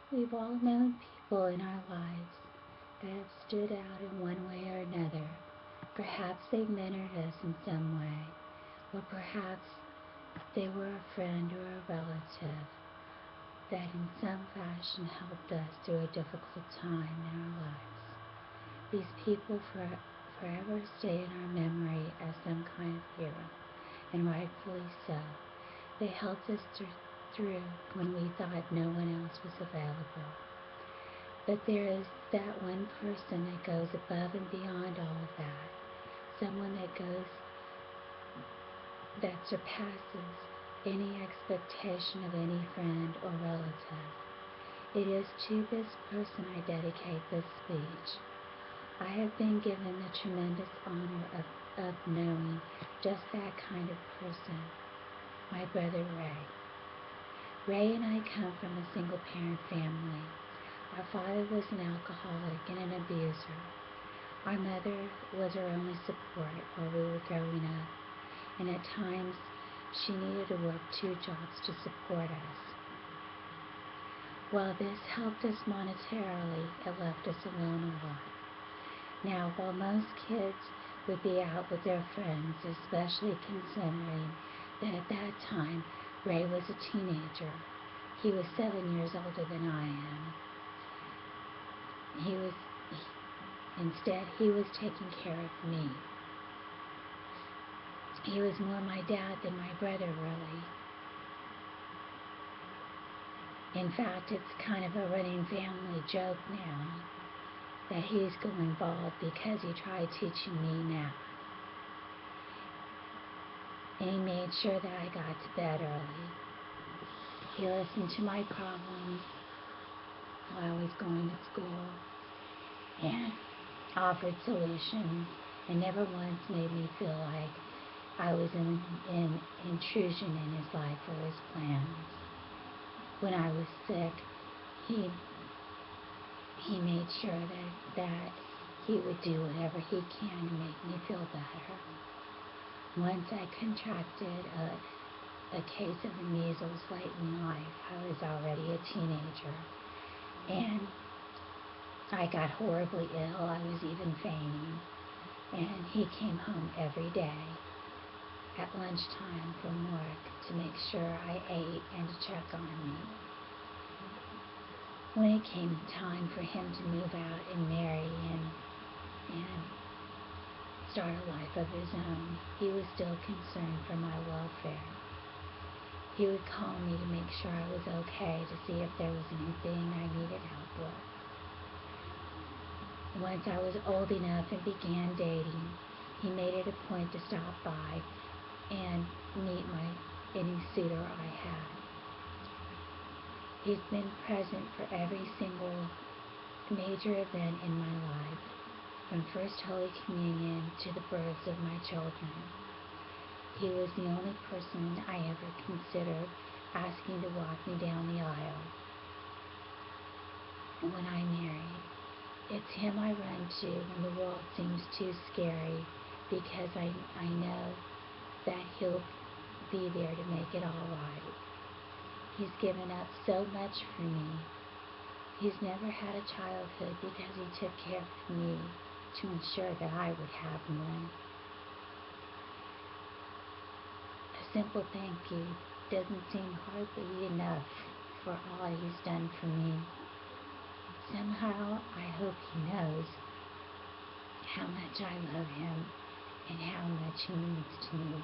We've all known people in our lives that have stood out in one way or another. Perhaps they mentored us in some way, or perhaps they were a friend or a relative that in some fashion helped us through a difficult time in our lives. These people forever stay in our memory as some kind of hero, and rightfully so. They helped us through when we thought no one else was available. But there is that one person that goes above and beyond all of that, someone that surpasses any expectation of any friend or relative. It is to this person I dedicate this speech. I have been given the tremendous honor of knowing just that kind of person, my brother Ray. Ray and I come from a single-parent family. Our father was an alcoholic and an abuser. Our mother was our only support while we were growing up, and at times she needed to work 2 jobs to support us. While this helped us monetarily, it left us alone a lot. Now, while most kids would be out with their friends, especially considering that at that time Ray was a teenager. He was 7 years older than I am. Instead, he was taking care of me. He was more my dad than my brother, really. In fact, it's kind of a running family joke now that he's going bald because he tried teaching me math. And he made sure that I got to bed early. He listened to my problems while I was going to school and offered solutions, and never once made me feel like I was an intrusion in his life or his plans. When I was sick, he made sure that he would do whatever he can to make me feel better. Once I contracted a case of the measles late in life. I was already a teenager, and I got horribly ill. I was even fainting, and he came home every day at lunchtime from work to make sure I ate and to check on me. When it came time for him to move out and marry and start a life of his own, he was still concerned for my welfare. He would call me to make sure I was okay, to see if there was anything I needed help with. Once I was old enough and began dating, he made it a point to stop by and meet any suitor I had. He's been present for every single major event in my life, from First Holy Communion to the births of my children. He was the only person I ever considered asking to walk me down the aisle when I married. It's him I run to when the world seems too scary, because I know that he'll be there to make it all right. He's given up so much for me. He's never had a childhood because he took care of me to ensure that I would have one. A simple thank you doesn't seem hardly enough for all he's done for me. Somehow, I hope he knows how much I love him and how much he means to me.